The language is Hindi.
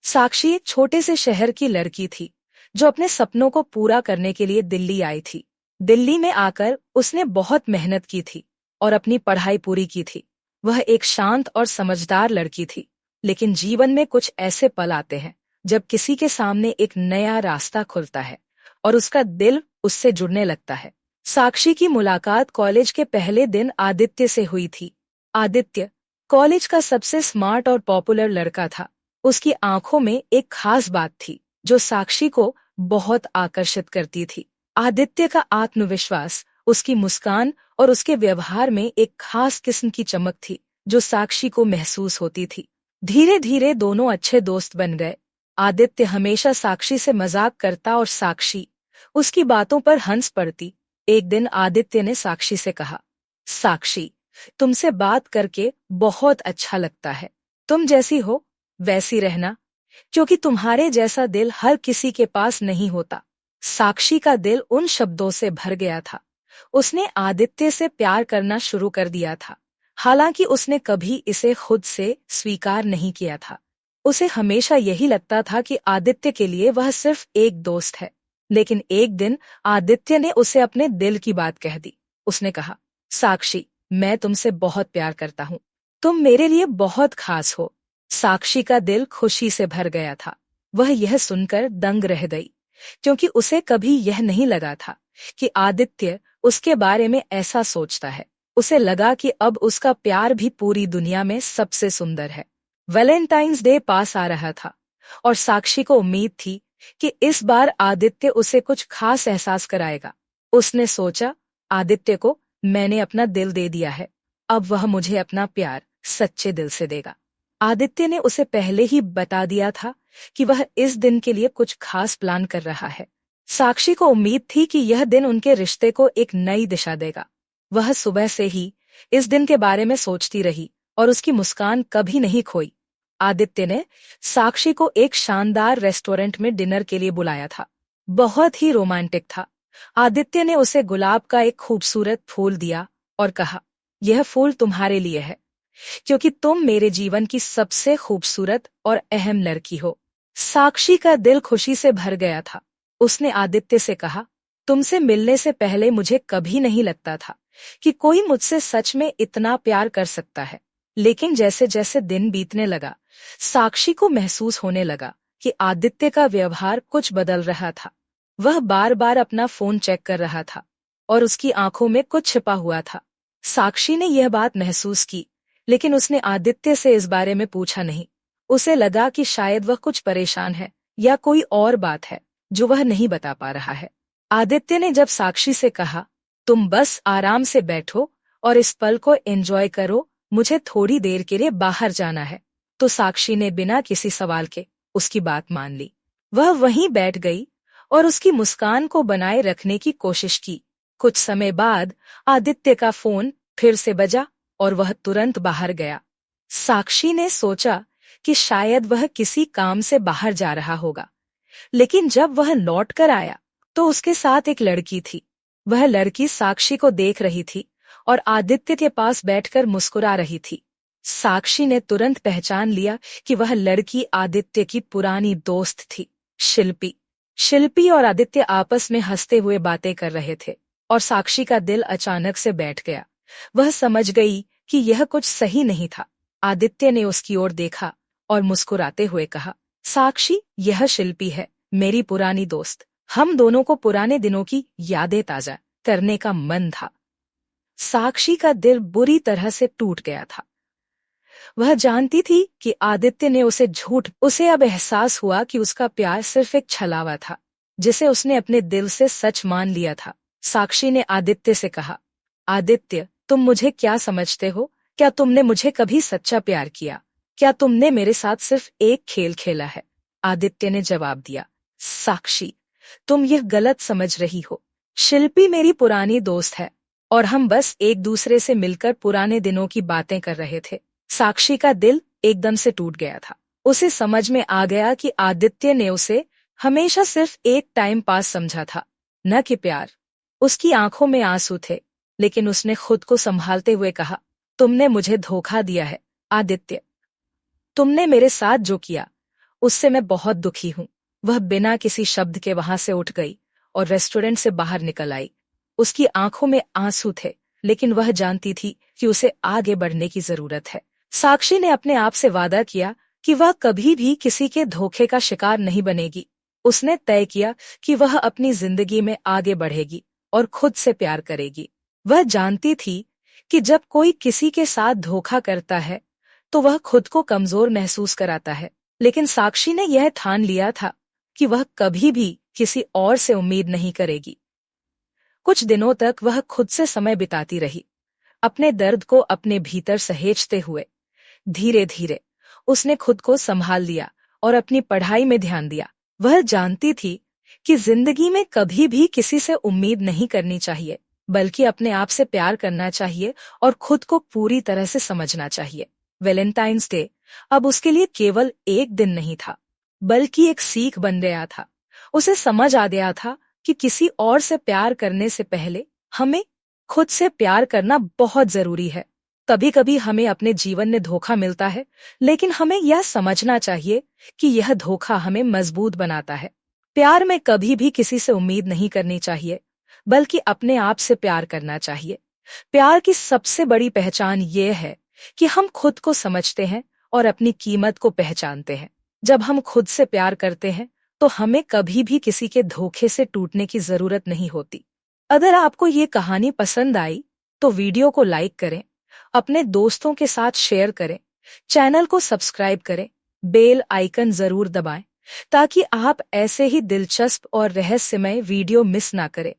साक्षी एक छोटे से शहर की लड़की थी जो अपने सपनों को पूरा करने के लिए दिल्ली आई थी। दिल्ली में आकर उसने बहुत मेहनत की थी और अपनी पढ़ाई पूरी की थी। वह एक शांत और समझदार लड़की थी, लेकिन जीवन में कुछ ऐसे पल आते हैं जब किसी के सामने एक नया रास्ता खुलता है और उसका दिल उससे जुड़ने लगता है। साक्षी की मुलाकात कॉलेज के पहले दिन आदित्य से हुई थी। आदित्य कॉलेज का सबसे स्मार्ट और पॉपुलर लड़का था। उसकी आंखों में एक खास बात थी जो साक्षी को बहुत आकर्षित करती थी। आदित्य का आत्मविश्वास, उसकी मुस्कान और उसके व्यवहार में एक खास किस्म की चमक थी जो साक्षी को महसूस होती थी। धीरे धीरे दोनों अच्छे दोस्त बन गए। आदित्य हमेशा साक्षी से मजाक करता और साक्षी उसकी बातों पर हंस पड़ती। एक दिन आदित्य ने साक्षी से कहा, साक्षी, तुमसे बात करके बहुत अच्छा लगता है। तुम जैसी हो वैसी रहना, क्योंकि तुम्हारे जैसा दिल हर किसी के पास नहीं होता। साक्षी का दिल उन शब्दों से भर गया था। उसने आदित्य से प्यार करना शुरू कर दिया था, हालांकि उसने कभी इसे खुद से स्वीकार नहीं किया था। उसे हमेशा यही लगता था कि आदित्य के लिए वह सिर्फ एक दोस्त है। लेकिन एक दिन आदित्य ने उसे अपने दिल की बात कह दी। उसने कहा, साक्षी, मैं तुमसे बहुत प्यार करता हूँ। तुम मेरे लिए बहुत खास हो। साक्षी का दिल खुशी से भर गया था। वह यह सुनकर दंग रह गई, क्योंकि उसे कभी यह नहीं लगा था कि आदित्य उसके बारे में ऐसा सोचता है। उसे लगा कि अब उसका प्यार भी पूरी दुनिया में सबसे सुंदर है। वैलेंटाइंस डे पास आ रहा था और साक्षी को उम्मीद थी कि इस बार आदित्य उसे कुछ खास एहसास कराएगा। उसने सोचा, आदित्य को मैंने अपना दिल दे दिया है, अब वह मुझे अपना प्यार सच्चे दिल से देगा। आदित्य ने उसे पहले ही बता दिया था कि वह इस दिन के लिए कुछ खास प्लान कर रहा है। साक्षी को उम्मीद थी कि यह दिन उनके रिश्ते को एक नई दिशा देगा। वह सुबह से ही इस दिन के बारे में सोचती रही और उसकी मुस्कान कभी नहीं खोई। आदित्य ने साक्षी को एक शानदार रेस्टोरेंट में डिनर के लिए बुलाया था। बहुत ही रोमांटिक था। आदित्य ने उसे गुलाब का एक खूबसूरत फूल दिया और कहा, यह फूल तुम्हारे लिए है, क्योंकि तुम मेरे जीवन की सबसे खूबसूरत और अहम लड़की हो। साक्षी का दिल खुशी से भर गया था। उसने आदित्य से कहा, तुमसे मिलने से पहले मुझे कभी नहीं लगता था कि कोई मुझसे सच में इतना प्यार कर सकता है। लेकिन जैसे जैसे दिन बीतने लगा, साक्षी को महसूस होने लगा कि आदित्य का व्यवहार कुछ बदल रहा था। वह बार बार अपना फोन चेक कर रहा था और उसकी आंखों में कुछ छिपा हुआ था। साक्षी ने यह बात महसूस की, लेकिन उसने आदित्य से इस बारे में पूछा नहीं। उसे लगा कि शायद वह कुछ परेशान है या कोई और बात है जो वह नहीं बता पा रहा है। आदित्य ने जब साक्षी से कहा, तुम बस आराम से बैठो और इस पल को एंजॉय करो, मुझे थोड़ी देर के लिए बाहर जाना है, तो साक्षी ने बिना किसी सवाल के उसकी बात मान ली। वह वहीं बैठ गई और उसकी मुस्कान को बनाए रखने की कोशिश की। कुछ समय बाद आदित्य का फोन फिर से बजा और वह तुरंत बाहर गया। साक्षी ने सोचा कि शायद वह किसी काम से बाहर जा रहा होगा, लेकिन जब वह लौट कर आया तो उसके साथ एक लड़की थी। वह लड़की साक्षी को देख रही थी और आदित्य के पास बैठकर मुस्कुरा रही थी। साक्षी ने तुरंत पहचान लिया कि वह लड़की आदित्य की पुरानी दोस्त थी, शिल्पी। शिल्पी और आदित्य आपस में हंसते हुए बातें कर रहे थे और साक्षी का दिल अचानक से बैठ गया। वह समझ गई कि यह कुछ सही नहीं था। आदित्य ने उसकी ओर देखा और मुस्कुराते हुए कहा, साक्षी, यह शिल्पी है, मेरी पुरानी दोस्त। हम दोनों को पुराने दिनों की यादें ताजा करने का मन था। साक्षी का दिल बुरी तरह से टूट गया था। वह जानती थी कि आदित्य ने उसे अब एहसास हुआ कि उसका प्यार सिर्फ एक छलावा था, जिसे उसने अपने दिल से सच मान लिया था। साक्षी ने आदित्य से कहा, आदित्य, तुम मुझे क्या समझते हो? क्या तुमने मुझे कभी सच्चा प्यार किया? क्या तुमने मेरे साथ सिर्फ एक खेल खेला है? आदित्य ने जवाब दिया, साक्षी, तुम यह गलत समझ रही हो। शिल्पी मेरी पुरानी दोस्त है और हम बस एक दूसरे से मिलकर पुराने दिनों की बातें कर रहे थे। साक्षी का दिल एकदम से टूट गया था। उसे समझ में आ गया कि आदित्य ने उसे हमेशा सिर्फ एक टाइम पास समझा था, न कि प्यार। उसकी आंखों में आंसू थे, लेकिन उसने खुद को संभालते हुए कहा, तुमने मुझे धोखा दिया है आदित्य। तुमने मेरे साथ जो किया उससे मैं बहुत दुखी हूँ। वह बिना किसी शब्द के वहां से उठ गई और रेस्टोरेंट से बाहर निकल आई। उसकी आंखों में आंसू थे, लेकिन वह जानती थी कि उसे आगे बढ़ने की जरूरत है। साक्षी ने अपने आप से वादा किया कि वह कभी भी किसी के धोखे का शिकार नहीं बनेगी। उसने तय किया कि वह अपनी जिंदगी में आगे बढ़ेगी और खुद से प्यार करेगी। वह जानती थी कि जब कोई किसी के साथ धोखा करता है तो वह खुद को कमजोर महसूस कराता है, लेकिन साक्षी ने यह ठान लिया था कि वह कभी भी किसी और से उम्मीद नहीं करेगी। कुछ दिनों तक वह खुद से समय बिताती रही, अपने दर्द को अपने भीतर सहेजते हुए। धीरे धीरे उसने खुद को संभाल लिया और अपनी पढ़ाई में ध्यान दिया। वह जानती थी कि जिंदगी में कभी भी किसी से उम्मीद नहीं करनी चाहिए, बल्कि अपने आप से प्यार करना चाहिए और खुद को पूरी तरह से समझना चाहिए। वैलेंटाइंस डे अब उसके लिए केवल एक दिन नहीं था, बल्कि एक सीख बन गया था। उसे समझ आ गया था कि किसी और से प्यार करने से पहले हमें खुद से प्यार करना बहुत जरूरी है। कभी कभी हमें अपने जीवन में धोखा मिलता है, लेकिन हमें यह समझना चाहिए कि यह धोखा हमें मजबूत बनाता है। प्यार में कभी भी किसी से उम्मीद नहीं करनी चाहिए, बल्कि अपने आप से प्यार करना चाहिए। प्यार की सबसे बड़ी पहचान ये है कि हम खुद को समझते हैं और अपनी कीमत को पहचानते हैं। जब हम खुद से प्यार करते हैं तो हमें कभी भी किसी के धोखे से टूटने की जरूरत नहीं होती। अगर आपको ये कहानी पसंद आई तो वीडियो को लाइक करें, अपने दोस्तों के साथ शेयर करें, चैनल को सब्सक्राइब करें, बेल आइकन जरूर दबाएं ताकि आप ऐसे ही दिलचस्प और रहस्यमय वीडियो मिस ना करें।